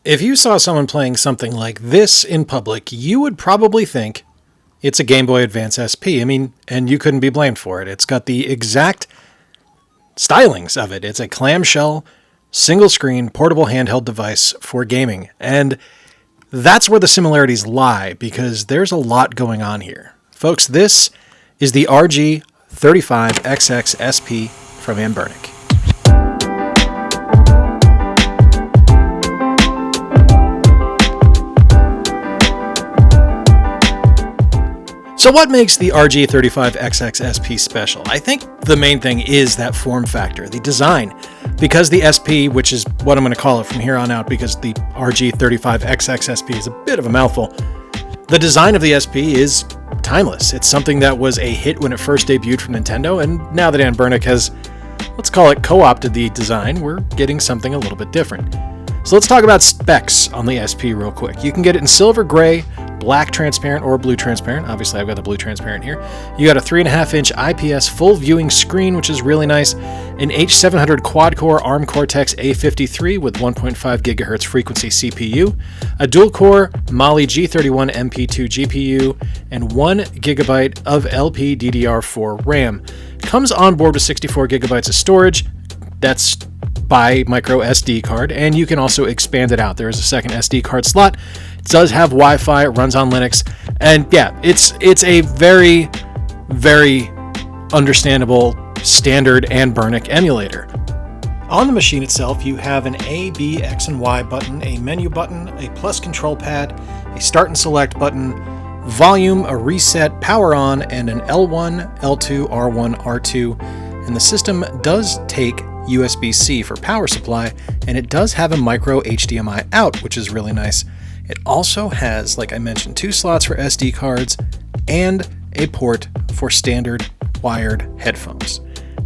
If you saw someone playing something like this in public, you would probably think it's a Game Boy Advance SP. I mean, and you couldn't be blamed for it. It's got the exact stylings of it. It's a clamshell, single-screen, portable handheld device for gaming. And that's where the similarities lie, because there's a lot going on here. Folks, this is the RG35XXSP from Anbernic. So what makes the RG35XXSP special? I think the main thing is that form factor, the design. Because the SP, which is what I'm going to call it from here on out because the RG35XXSP is a bit of a mouthful, the design of the SP is timeless. It's something that was a hit when it first debuted from Nintendo, and now that Anbernic has, let's call it, co-opted the design, we're getting something a little bit different. So let's talk about specs on the SP real quick. You can get it in silver, gray, black transparent, or blue transparent. Obviously, I've got the blue transparent here. You got a 3.5-inch IPS full viewing screen, which is really nice. An H700 quad-core ARM Cortex A53 with 1.5 gigahertz frequency CPU. A dual-core Mali G31 MP2 GPU. And 1 gigabyte of LPDDR4 RAM. Comes on board with 64 gigabytes of storage. That's by micro SD card, and you can also expand it out. There is a second SD card slot. It does have Wi-Fi, it runs on Linux, and yeah, it's a very, very understandable standard Anbernic emulator. On the machine itself, you have an A, B, X, and Y button, a menu button, a plus control pad, a start and select button, volume, a reset, power on, and an L1, L2, R1, R2, and the system does take USB-C for power supply, and it does have a micro HDMI out, which is really nice. It also has, like I mentioned, 2 slots for SD cards and a port for standard wired headphones.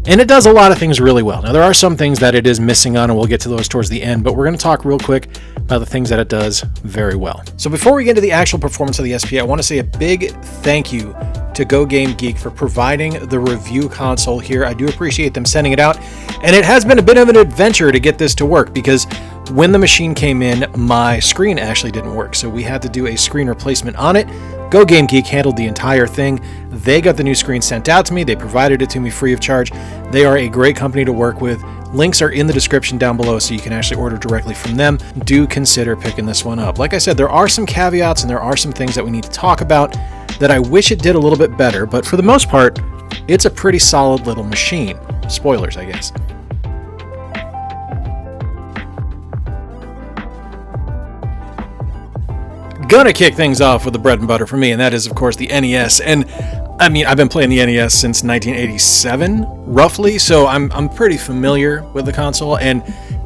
And it does a lot of things really well. Now, there are some things that it is missing on, and we'll get to those towards the end, but we're going to talk real quick about the things that it does very well. So before we get into the actual performance of the SP, I want to say a big thank you to Go Game Geek for providing the review console here. I do appreciate them sending it out, and it has been a bit of an adventure to get this to work because when the machine came in, my screen actually didn't work, so we had to do a screen replacement on it. Go Game Geek handled the entire thing. They got the new screen sent out to me. They provided it to me free of charge. They are a great company to work with. Links are in the description down below, so you can actually order directly from them. Do consider picking this one up. Like I said, there are some caveats and there are some things that we need to talk about that I wish it did a little bit better, but for the most part, it's a pretty solid little machine. Spoilers, I guess. Gonna kick things off with the bread and butter for me, and that is, of course, the NES. And I mean, I've been playing the NES since 1987, roughly, so I'm pretty familiar with the console, and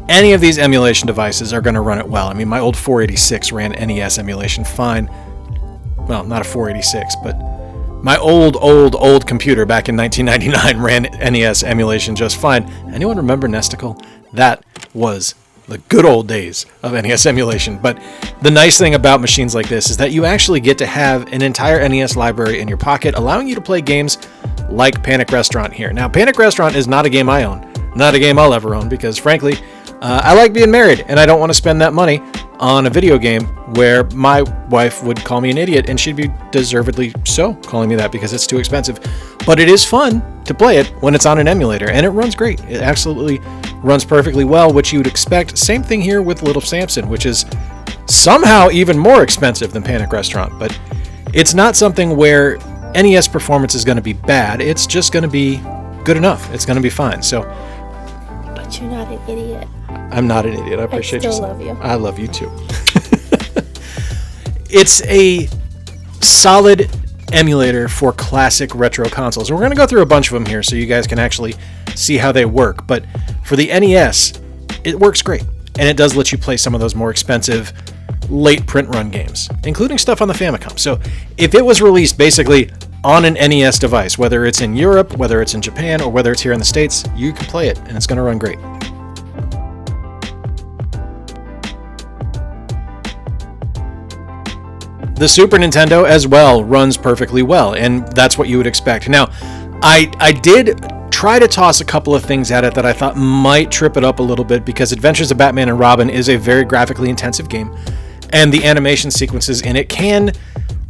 any of these emulation devices are going to run it well. I mean, my old 486 ran NES emulation fine. Well, not a 486, but my old computer back in 1999 ran NES emulation just fine. Anyone remember Nesticle? That was the good old days of NES emulation. But the nice thing about machines like this is that you actually get to have an entire NES library in your pocket, allowing you to play games like Panic Restaurant here. Now, Panic Restaurant is not a game I own, not a game I'll ever own, because frankly, I like being married, and I don't want to spend that money on a video game where my wife would call me an idiot, and she'd be deservedly so calling me that because it's too expensive. But it is fun to play it when it's on an emulator, and it runs great. It absolutely runs perfectly well, which you would expect. Same thing here with Little Samson, which is somehow even more expensive than Panic Restaurant, but it's not something where NES performance is going to be bad. It's just going to be good enough. It's going to be fine. So, but you're not an idiot. I'm not an idiot. I appreciate you. I still love you. I love you too. It's a solid emulator for classic retro consoles. And we're going to go through a bunch of them here so you guys can actually see how they work. But for the NES, it works great. And it does let you play some of those more expensive late print run games, including stuff on the Famicom. So if it was released basically on an NES device, whether it's in Europe, whether it's in Japan, or whether it's here in the States, you can play it and it's going to run great. The Super Nintendo as well runs perfectly well, and that's what you would expect. Now, I did try to toss a couple of things at it that I thought might trip it up a little bit, because Adventures of Batman and Robin is a very graphically intensive game, and the animation sequences in it can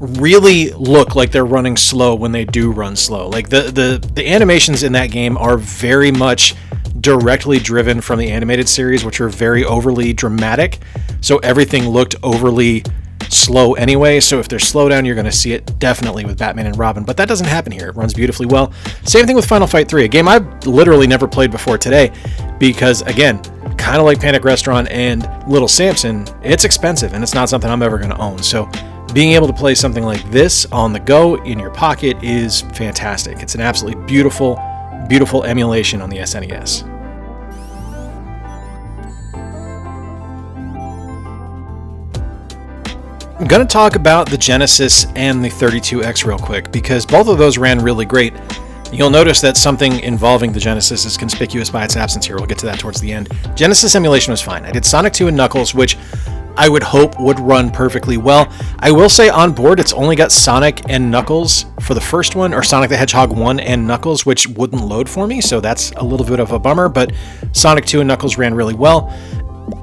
really look like they're running slow when they do run slow. Like the animations in that game are very much directly driven from the animated series, which are very overly dramatic. So everything looked overly slow anyway. So if there's slowdown, you're going to see it definitely with Batman and Robin. But that doesn't happen here. It runs beautifully well. Same thing with Final Fight 3, a game I've literally never played before today, because again, kind of like Panic Restaurant and Little Samson, it's expensive and it's not something I'm ever going to own. So being able to play something like this on the go in your pocket is fantastic. It's an absolutely beautiful, beautiful emulation on the SNES. I'm going to talk about the Genesis and the 32X real quick, because both of those ran really great. You'll notice that something involving the Genesis is conspicuous by its absence here. We'll get to that towards the end. Genesis emulation was fine. I did Sonic 2 and Knuckles, which I would hope would run perfectly well. I will say on board, it's only got Sonic and Knuckles for the first one, or Sonic the Hedgehog 1 and Knuckles, which wouldn't load for me, so that's a little bit of a bummer, but Sonic 2 and Knuckles ran really well.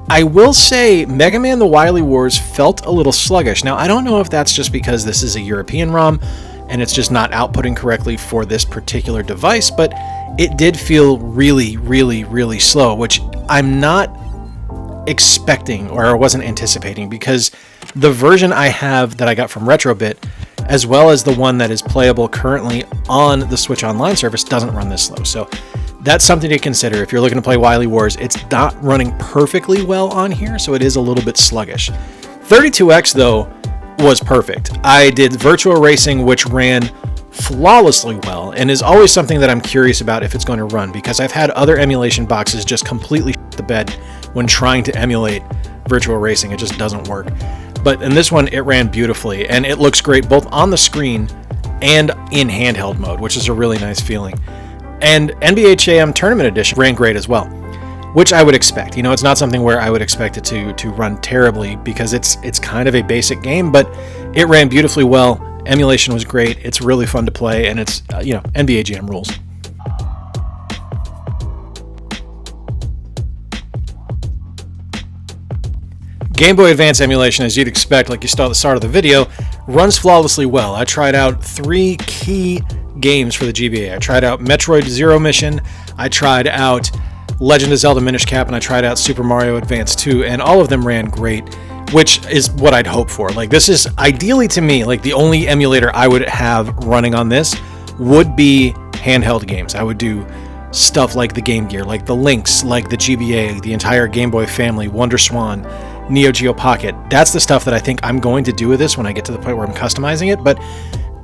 I will say Mega Man The Wily Wars felt a little sluggish. Now, I don't know if that's just because this is a European ROM and it's just not outputting correctly for this particular device, but it did feel really, really, really slow, which I'm not expecting, or I wasn't anticipating, because the version I have that I got from Retrobit, as well as the one that is playable currently on the Switch Online service, doesn't run this slow. So that's something to consider. If you're looking to play Wily Wars, it's not running perfectly well on here, so it is a little bit sluggish. 32X, though, was perfect. I did Virtual Racing, which ran flawlessly well, and is always something that I'm curious about if it's going to run, because I've had other emulation boxes just completely shit the bed when trying to emulate Virtual Racing. It just doesn't work. But in this one, it ran beautifully, and it looks great both on the screen and in handheld mode, which is a really nice feeling. And NBA Jam Tournament Edition ran great as well, which I would expect. You know, it's not something where I would expect it to run terribly, because it's kind of a basic game, but it ran beautifully well. Emulation was great. It's really fun to play, and it's, NBA Jam rules. Game Boy Advance emulation, as you'd expect, like you saw at the start of the video, runs flawlessly well. I tried out 3 key games for the GBA. I tried out Metroid Zero Mission, I tried out Legend of Zelda Minish Cap, and I tried out Super Mario Advance 2, and all of them ran great, which is what I'd hope for. Like, this is ideally, to me, like the only emulator I would have running on this would be handheld games. I would do stuff like the Game Gear, like the Lynx, like the GBA, the entire Game Boy family, Wonder Swan, Neo Geo Pocket. That's the stuff that I think I'm going to do with this when I get to the point where I'm customizing it, but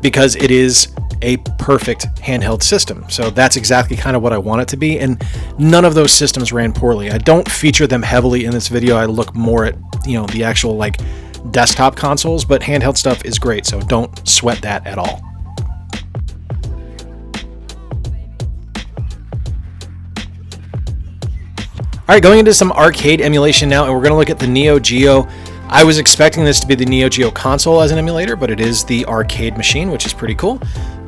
because it is a perfect handheld system. So that's exactly kind of what I want it to be, and none of those systems ran poorly. I don't feature them heavily in this video. I look more at, the actual like desktop consoles, but handheld stuff is great, so don't sweat that at all. Alright, going into some arcade emulation now, and we're going to look at the Neo Geo. I was expecting this to be the Neo Geo console as an emulator, but it is the arcade machine, which is pretty cool.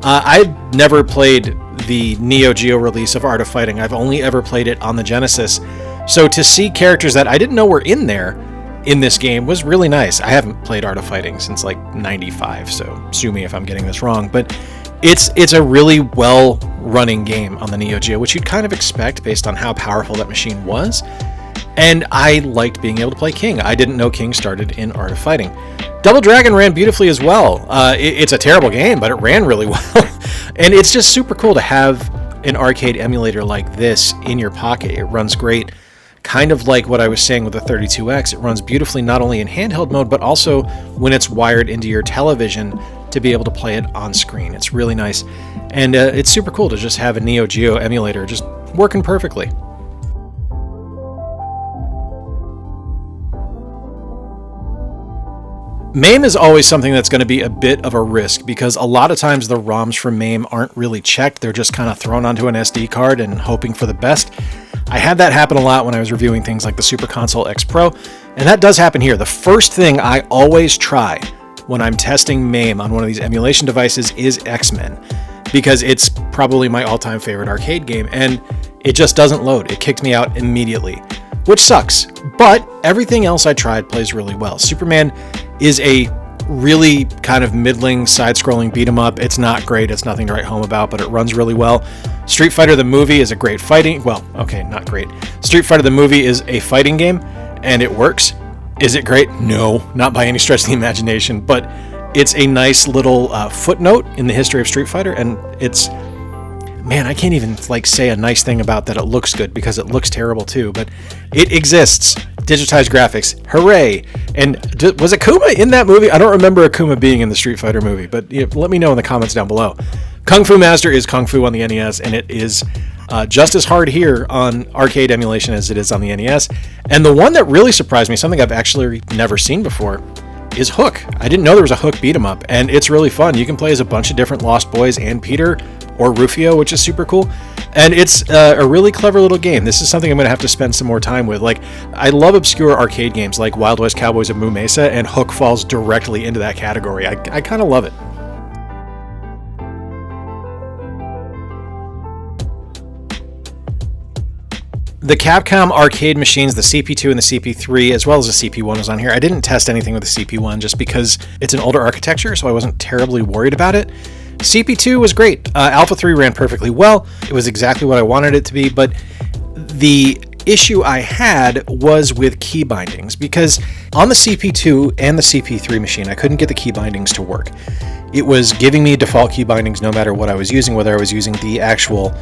I've never played the Neo Geo release of Art of Fighting. I've only ever played it on the Genesis. So to see characters that I didn't know were in there in this game was really nice. I haven't played Art of Fighting since like 95, so sue me if I'm getting this wrong, but it's a really well-running game on the Neo Geo, which you'd kind of expect based on how powerful that machine was. And I liked being able to play King. I didn't know King started in Art of Fighting. Double Dragon ran beautifully as well. It's a terrible game, but it ran really well. And it's just super cool to have an arcade emulator like this in your pocket. It runs great. Kind of like what I was saying with the 32X, it runs beautifully not only in handheld mode, but also when it's wired into your television to be able to play it on screen. It's really nice. And it's super cool to just have a Neo Geo emulator just working perfectly. MAME is always something that's going to be a bit of a risk, because a lot of times the ROMs from MAME aren't really checked. They're just kind of thrown onto an SD card and hoping for the best. I had that happen a lot when I was reviewing things like the Super Console X Pro, and that does happen here. The first thing I always try when I'm testing MAME on one of these emulation devices is X-Men. because it's probably my all-time favorite arcade game, and it just doesn't load. It kicked me out immediately, which sucks. But everything else I tried plays really well. Superman is a really kind of middling side-scrolling beat 'em up. It's not great. It's nothing to write home about, but it runs really well. Street Fighter the movie is a great fighting... Well, okay, not great. Street Fighter the movie is a fighting game, and it works. Is it great? No, not by any stretch of the imagination, but it's a nice little footnote in the history of Street Fighter, and it's... Man, I can't even say a nice thing about that it looks good, because it looks terrible too, but it exists. Digitized graphics, hooray! And was Akuma in that movie? I don't remember Akuma being in the Street Fighter movie, but let me know in the comments down below. Kung Fu Master is Kung Fu on the NES, and it is just as hard here on arcade emulation as it is on the NES. And the one that really surprised me, something I've actually never seen before, is Hook. I didn't know there was a Hook beat 'em up, and it's really fun. You can play as a bunch of different Lost Boys and Peter, or Rufio, which is super cool. And it's a really clever little game. This is something I'm going to have to spend some more time with. I love obscure arcade games like Wild West Cowboys of Moo Mesa, and Hook falls directly into that category. I kind of love it. The Capcom arcade machines, the CP2 and the CP3, as well as the CP1 was on here. I didn't test anything with the CP1 just because it's an older architecture, so I wasn't terribly worried about it. CP2 was great. Alpha 3 ran perfectly well. It was exactly what I wanted it to be, but the issue I had was with key bindings, because on the CP2 and the CP3 machine, I couldn't get the key bindings to work. It was giving me default key bindings no matter what I was using, whether I was using the actual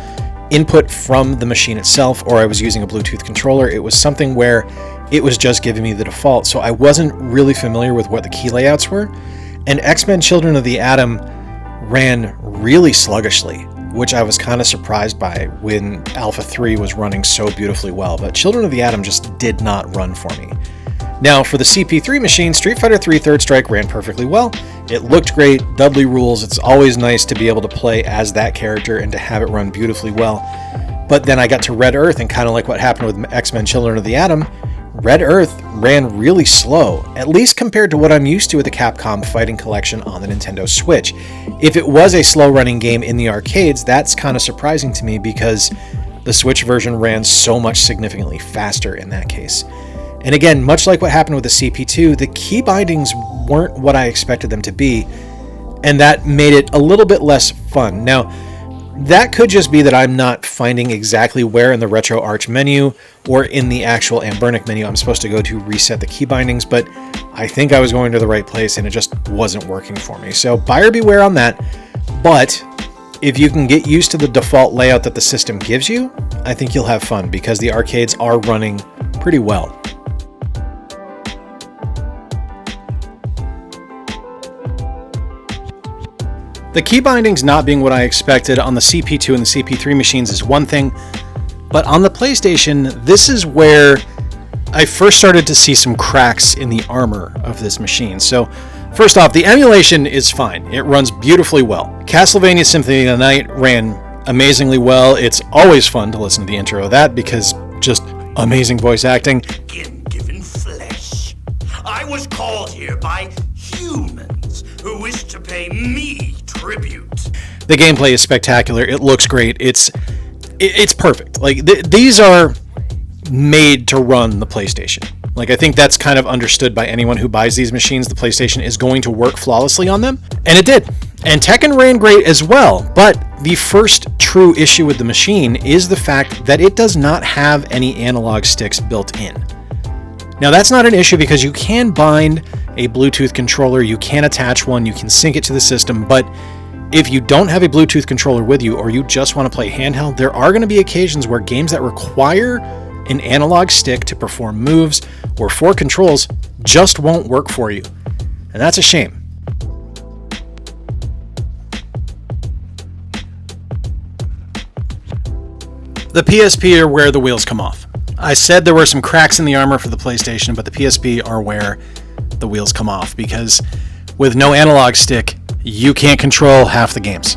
input from the machine itself or I was using a Bluetooth controller. It was something where it was just giving me the default, so I wasn't really familiar with what the key layouts were. And X-Men Children of the Atom ran really sluggishly, which I was kind of surprised by when Alpha 3 was running so beautifully well, but Children of the Atom just did not run for me. Now, for the CP3 machine, Street Fighter 3 Third Strike ran perfectly well. It looked great, Dudley rules. It's always nice to be able to play as that character and to have it run beautifully well. But then I got to Red Earth, and kind of like what happened with X-Men Children of the Atom, Red Earth ran really slow, at least compared to what I'm used to with the Capcom Fighting Collection on the Nintendo Switch. If it was a slow-running game in the arcades, that's kind of surprising to me because the Switch version ran so much significantly faster in that case. And again, much like what happened with the CP2, the key bindings weren't what I expected them to be, and that made it a little bit less fun. Now, that could just be that I'm not finding exactly where in the Retro Arch menu or in the actual Anbernic menu I'm supposed to go to reset the key bindings, but I think I was going to the right place and it just wasn't working for me. So buyer beware on that, but if you can get used to the default layout that the system gives you, I think you'll have fun because the arcades are running pretty well. The key bindings not being what I expected on the CP2 and the CP3 machines is one thing, but on the PlayStation, this is where I first started to see some cracks in the armor of this machine. So, first off, the emulation is fine. It runs beautifully well. Castlevania Symphony of the Night ran amazingly well. It's always fun to listen to the intro of that because just amazing voice acting. Given flesh. I was called here by humans who wish to pay me tribute. The gameplay is spectacular. It looks great. It's perfect. These are made to run the PlayStation. I think that's kind of understood by anyone who buys these machines. The PlayStation is going to work flawlessly on them, and it did. And Tekken ran great as well, but the first true issue with the machine is the fact that it does not have any analog sticks built in. Now, that's not an issue because you can bind a Bluetooth controller, you can attach one, you can sync it to the system, but if you don't have a Bluetooth controller with you or you just want to play handheld, there are going to be occasions where games that require an analog stick to perform moves or for controls just won't work for you. And that's a shame. The PSP are where the wheels come off. I said there were some cracks in the armor for the PlayStation, but the PSP are where the wheels come off because with no analog stick, you can't control half the games.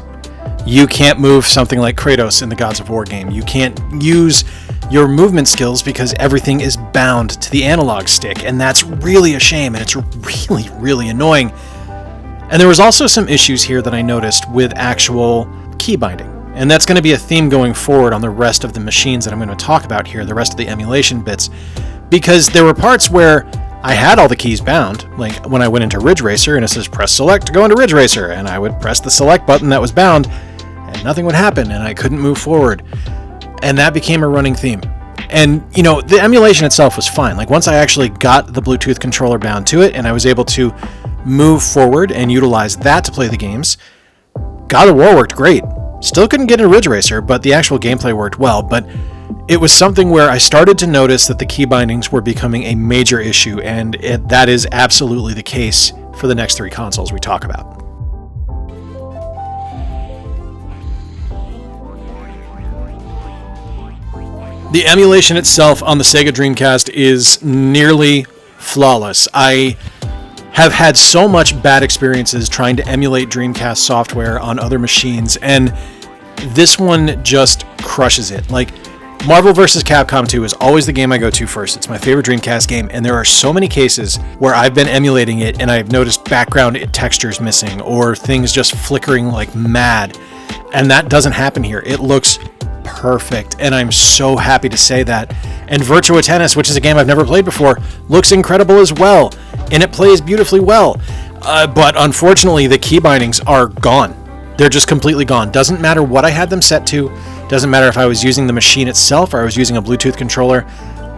You can't move something like Kratos in the Gods of War game. You can't use your movement skills because everything is bound to the analog stick, and that's really a shame, and it's really, really annoying. And there was also some issues here that I noticed with actual key binding. And that's going to be a theme going forward on the rest of the machines that I'm going to talk about here, the rest of the emulation bits, because there were parts where I had all the keys bound, like when I went into Ridge Racer and it says press select to go into Ridge Racer, and I would press the select button that was bound and nothing would happen and I couldn't move forward. And that became a running theme. And, you know, the emulation itself was fine. Like once I actually got the Bluetooth controller bound to it and I was able to move forward and utilize that to play the games, God of War worked great. Still couldn't get into Ridge Racer, but the actual gameplay worked well. But it was something where I started to notice that the key bindings were becoming a major issue, and that is absolutely the case for the next 3 consoles we talk about. The emulation itself on the Sega Dreamcast is nearly flawless. I have had so much bad experiences trying to emulate Dreamcast software on other machines, and this one just crushes it. Like, Marvel vs. Capcom 2 is always the game I go to first. It's my favorite Dreamcast game, and there are so many cases where I've been emulating it and I've noticed background textures missing or things just flickering like mad, and that doesn't happen here. It looks perfect, and I'm so happy to say that. And Virtua Tennis, which is a game I've never played before, looks incredible as well, and it plays beautifully well. But unfortunately, the key bindings are gone. They're just completely gone. Doesn't matter what I had them set to. Doesn't matter if I was using the machine itself or I was using a Bluetooth controller.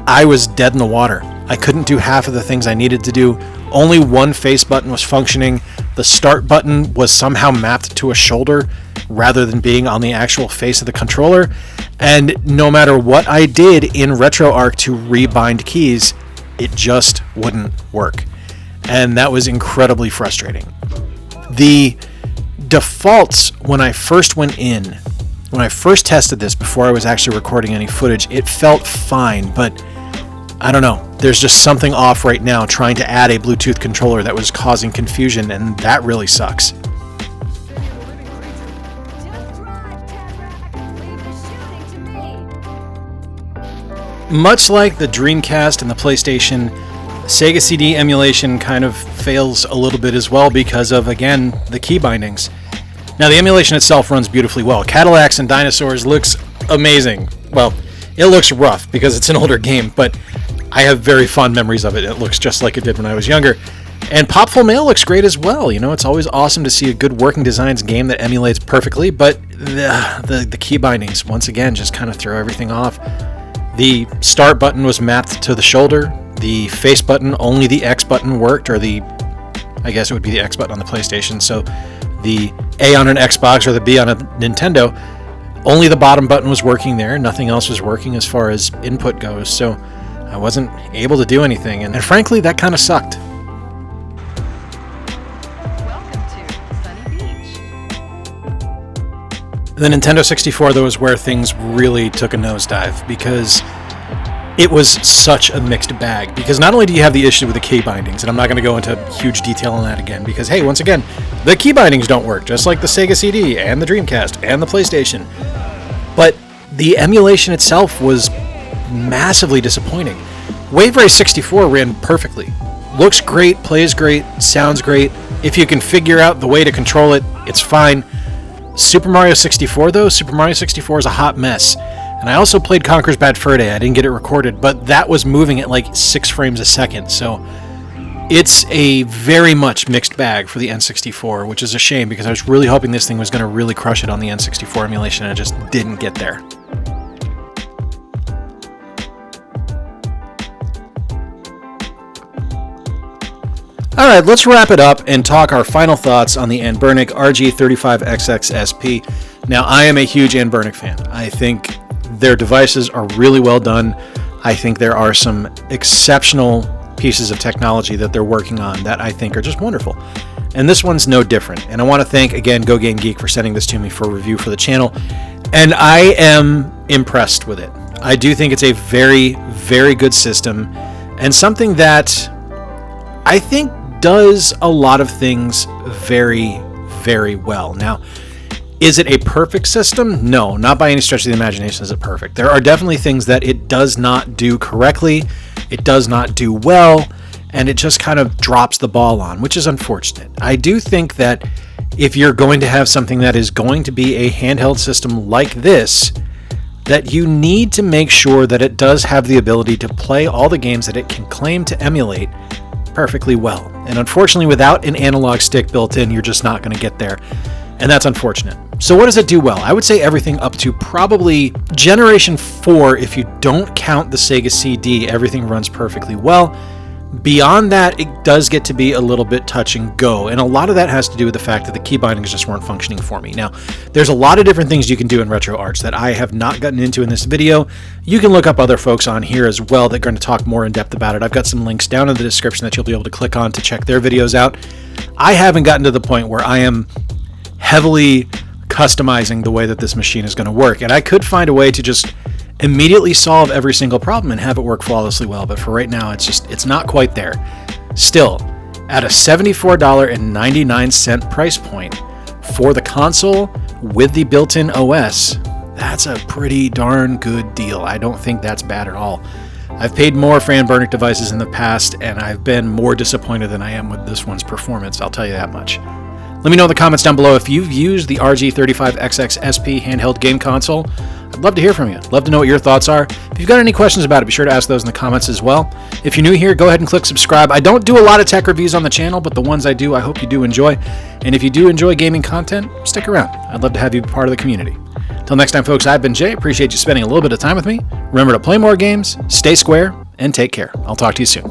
I was dead in the water. I couldn't do half of the things I needed to do. Only one face button was functioning. The start button was somehow mapped to a shoulder rather than being on the actual face of the controller. And no matter what I did in RetroArch to rebind keys, it just wouldn't work. And that was incredibly frustrating. The defaults when I first went in, when I first tested this before I was actually recording any footage, it felt fine, but I don't know. There's just something off right now trying to add a Bluetooth controller that was causing confusion, and that really sucks. Much like the Dreamcast and the PlayStation, Sega CD emulation kind of fails a little bit as well because of, again, the key bindings. Now, the emulation itself runs beautifully well. Cadillacs and Dinosaurs looks amazing. Well, it looks rough because it's an older game, but I have very fond memories of it. It looks just like it did when I was younger. And Popful Mail looks great as well. You know, it's always awesome to see a good working designs game that emulates perfectly, but the key bindings, once again, just kind of throw everything off. The start button was mapped to the shoulder. The face button, only the X button worked, or I guess it would be the X button on the PlayStation. So the A on an Xbox or the B on a Nintendo, only the bottom button was working there. Nothing else was working as far as input goes. So I wasn't able to do anything. And frankly, that kind of sucked. Welcome to Sunny Beach. The Nintendo 64, though, is where things really took a nosedive because it was such a mixed bag. Because not only do you have the issue with the key bindings, and I'm not going to go into huge detail on that again, because, hey, once again, the key bindings don't work, just like the Sega CD and the Dreamcast and the PlayStation. But the emulation itself was massively disappointing. Wave Race 64 ran perfectly. Looks great, plays great, sounds great. If you can figure out the way to control it, it's fine. Super Mario 64, though, Super Mario 64 is a hot mess. And I also played Conker's Bad Fur Day. I didn't get it recorded, but that was moving at like 6 frames a second. So it's a very much mixed bag for the N64, which is a shame because I was really hoping this thing was going to really crush it on the N64 emulation, and it just didn't get there. All right, let's wrap it up and talk our final thoughts on the Anbernic RG35XXSP. Now, I am a huge Anbernic fan. I think their devices are really well done. I think there are some exceptional pieces of technology that they're working on that I think are just wonderful. And this one's no different. And I want to thank, again, Go Game Geek for sending this to me for review for the channel. And I am impressed with it. I do think it's a very, very good system and something that I think does a lot of things very, very well. Now, is it a perfect system? No, not by any stretch of the imagination is it perfect. There are definitely things that it does not do correctly, it does not do well, and it just kind of drops the ball on, which is unfortunate. I do think that if you're going to have something that is going to be a handheld system like this, that you need to make sure that it does have the ability to play all the games that it can claim to emulate perfectly well. And unfortunately, without an analog stick built in, you're just not going to get there. And that's unfortunate. So what does it do well? I would say everything up to probably Generation 4, if you don't count the Sega CD, everything runs perfectly well. Beyond that, it does get to be a little bit touch and go, and a lot of that has to do with the fact that the key bindings just weren't functioning for me. Now, there's a lot of different things you can do in RetroArch that I have not gotten into in this video. You can look up other folks on here as well that are going to talk more in depth about it. I've got some links down in the description that you'll be able to click on to check their videos out. I haven't gotten to the point where I am heavily customizing the way that this machine is going to work, and I could find a way to just immediately solve every single problem and have it work flawlessly well, but for right now it's not quite there. Still, at a $74.99 price point for the console with the built-in OS, that's a pretty darn good deal. I don't think that's bad at all. I've paid more for Anbernic devices in the past, and I've been more disappointed than I am with this one's performance, I'll tell you that much. Let me know in the comments down below if you've used the RG35XXSP handheld game console. I'd love to hear from you. Love to know what your thoughts are. If you've got any questions about it, be sure to ask those in the comments as well. If you're new here, go ahead and click subscribe. I don't do a lot of tech reviews on the channel, but the ones I do, I hope you do enjoy. And if you do enjoy gaming content, stick around. I'd love to have you be part of the community. Till next time, folks, I've been Jay. Appreciate you spending a little bit of time with me. Remember to play more games, stay square, and take care. I'll talk to you soon.